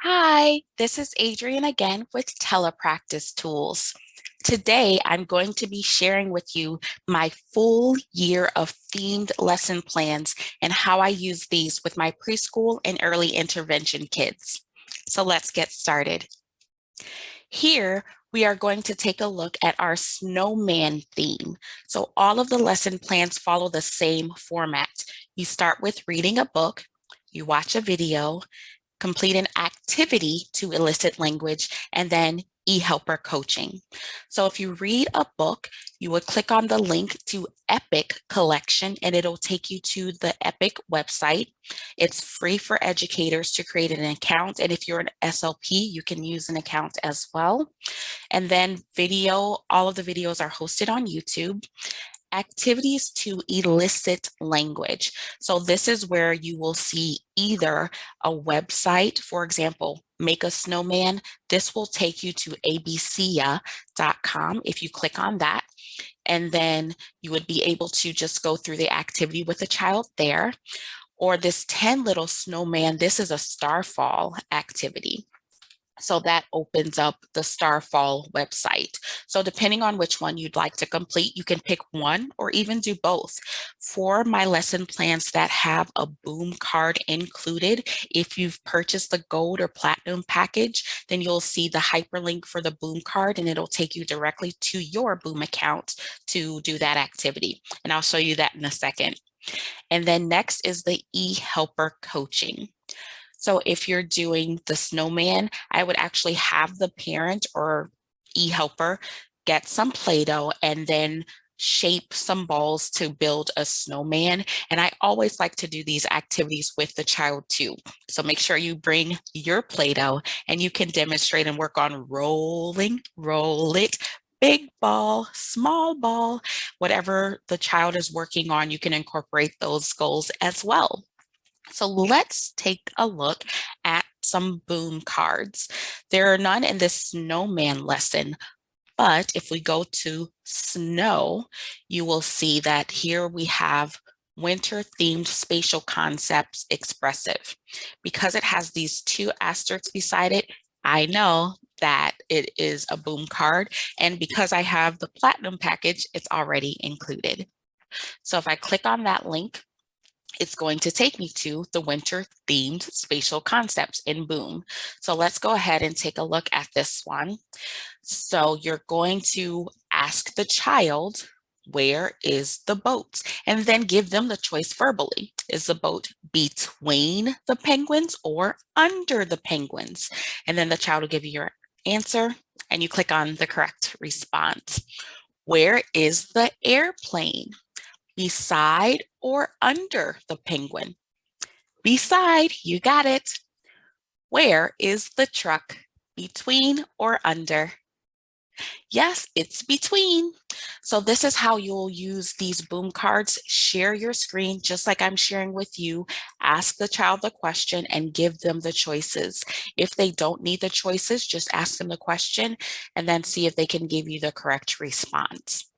Hi, this is Adrienne again with Telepractice tools. Today, I'm going to be sharing with you my full year of themed lesson plans and how I use these with my preschool and early intervention kids. So let's get started. Here, we are going to take a look at our snowman theme. So all of the lesson plans follow the same format. You start with reading a book, you watch a video, complete an activity to elicit language, and then e-helper coaching. So if you read a book, you would click on the link to Epic Collection and it'll take you to the Epic website. It's free for educators to create an account. And if you're an SLP, you can use an account as well. And then video, all of the videos are hosted on YouTube. Activities to elicit language. So this is where you will see either a website, for example, make a snowman. This will take you to abcia.com if you click on that. And then you would be able to just go through the activity with the child there. Or this 10 little snowman, this is a starfall activity. So that opens up the Starfall website. So depending on which one you'd like to complete, you can pick one or even do both. For my lesson plans that have a boom card included, if you've purchased the gold or platinum package, then you'll see the hyperlink for the boom card and it'll take you directly to your boom account to do that activity. And I'll show you that in a second. And then next is the e-helper coaching. So if you're doing the snowman, I would actually have the parent or e-helper get some Play-Doh and then shape some balls to build a snowman. And I always like to do these activities with the child too. So make sure you bring your Play-Doh and you can demonstrate and work on rolling, roll it, big ball, small ball, whatever the child is working on, you can incorporate those goals as well. So let's take a look at some boom cards. There are none in this snowman lesson, but if we go to snow, you will see that here we have winter themed spatial concepts expressive. Because it has these two asterisks beside it, I know that it is a boom card. And because I have the platinum package, it's already included. So if I click on that link, it's going to take me to the winter themed spatial concepts in Boom. So let's go ahead and take a look at this one. So you're going to ask the child, where is the boat? And then give them the choice verbally. Is the boat between the penguins or under the penguins? And then the child will give you your answer and you click on the correct response. Where is the airplane? Beside or under the penguin? Beside, you got it. Where is the truck? Between or under? Yes, it's between. So this is how you'll use these boom cards. Share your screen just like I'm sharing with you. Ask the child the question and give them the choices. If they don't need the choices, just ask them the question and then see if they can give you the correct response.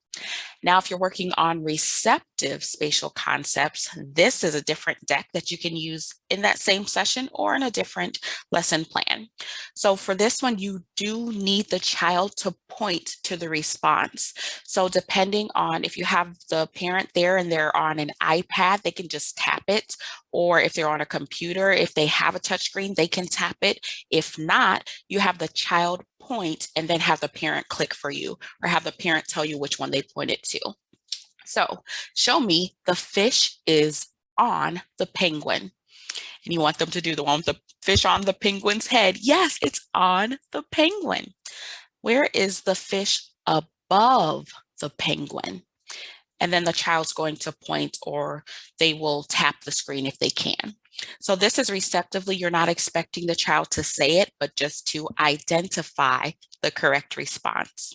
Now, if you're working on receptive spatial concepts, this is a different deck that you can use in that same session or in a different lesson plan. So for this one, you do need the child to point to the response. So depending on if you have the parent there and they're on an iPad, they can just tap it. Or if they're on a computer, if they have a touchscreen, they can tap it. If not, you have the child point and then have the parent click for you or have the parent tell you which one they pointed to. So show me the fish is on the penguin. And you want them to do the one with the fish on the penguin's head. Yes, it's on the penguin. Where is the fish above the penguin? And then the child's going to point or they will tap the screen if they can. So this is receptively, you're not expecting the child to say it, but just to identify the correct response.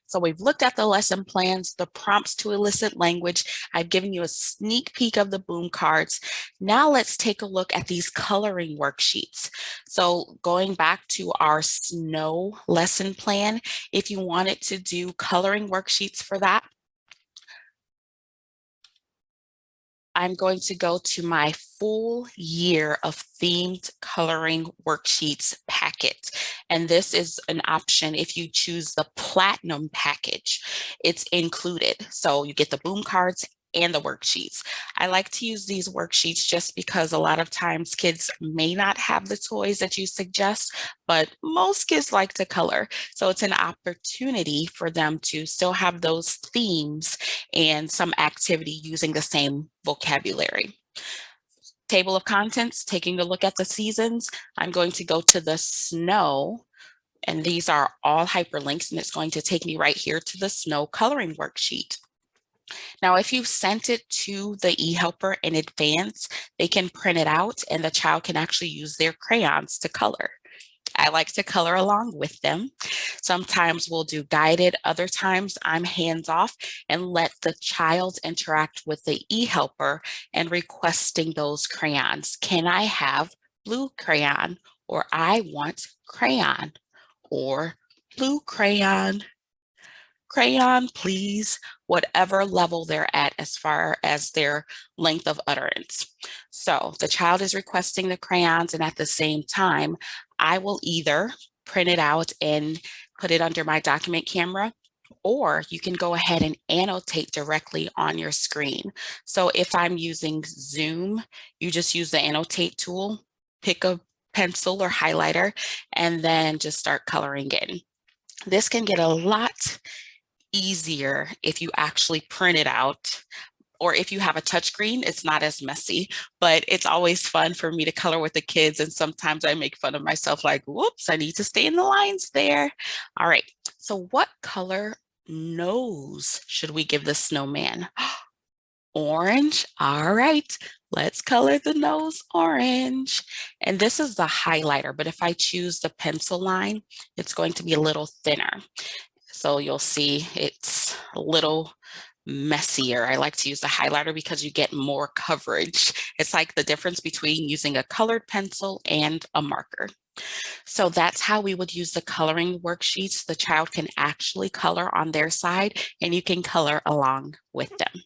So we've looked at the lesson plans, the prompts to elicit language. I've given you a sneak peek of the boom cards. Now let's take a look at these coloring worksheets. So going back to our snow lesson plan, if you wanted to do coloring worksheets for that, I'm going to go to my full year of themed coloring worksheets packet. And this is an option if you choose the platinum package. It's included. So you get the boom cards and the worksheets. I like to use these worksheets just because a lot of times kids may not have the toys that you suggest, but most kids like to color. So it's an opportunity for them to still have those themes and some activity using the same vocabulary. Table of contents, taking a look at the seasons, I'm going to go to the snow, and these are all hyperlinks, and it's going to take me right here to the snow coloring worksheet. Now, if you sent it to the eHelper in advance, they can print it out and the child can actually use their crayons to color. I like to color along with them. Sometimes we'll do guided, other times I'm hands off and let the child interact with the eHelper and requesting those crayons. Can I have blue crayon? Or I want crayon, or blue crayon, crayon, please, whatever level they're at as far as their length of utterance. So the child is requesting the crayons, and at the same time, I will either print it out and put it under my document camera, or you can go ahead and annotate directly on your screen. So if I'm using Zoom, you just use the annotate tool, pick a pencil or highlighter, and then just start coloring in. This can get a lot easier if you actually print it out, or if you have a touchscreen, it's not as messy, but it's always fun for me to color with the kids. And sometimes I make fun of myself like, whoops, I need to stay in the lines there. All right, so what color nose should we give the snowman? Orange. All right, let's color the nose orange. And this is the highlighter, but if I choose the pencil line, it's going to be a little thinner. So you'll see it's a little messier. I like to use the highlighter because you get more coverage. It's like the difference between using a colored pencil and a marker. So that's how we would use the coloring worksheets. The child can actually color on their side and you can color along with them.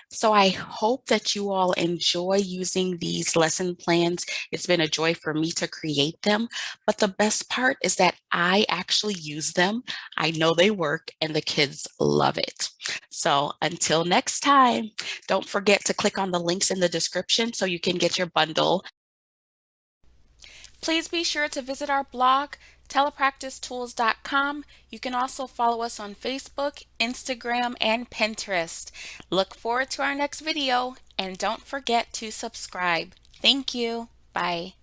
So I hope that you all enjoy using these lesson plans. It's been a joy for me to create them, but the best part is that I actually use them. I know they work and the kids love it. So until next time, don't forget to click on the links in the description so you can get your bundle. Please be sure to visit our blog, telepracticetools.com. You can also follow us on Facebook, Instagram, and Pinterest. Look forward to our next video, and don't forget to subscribe. Thank you. Bye.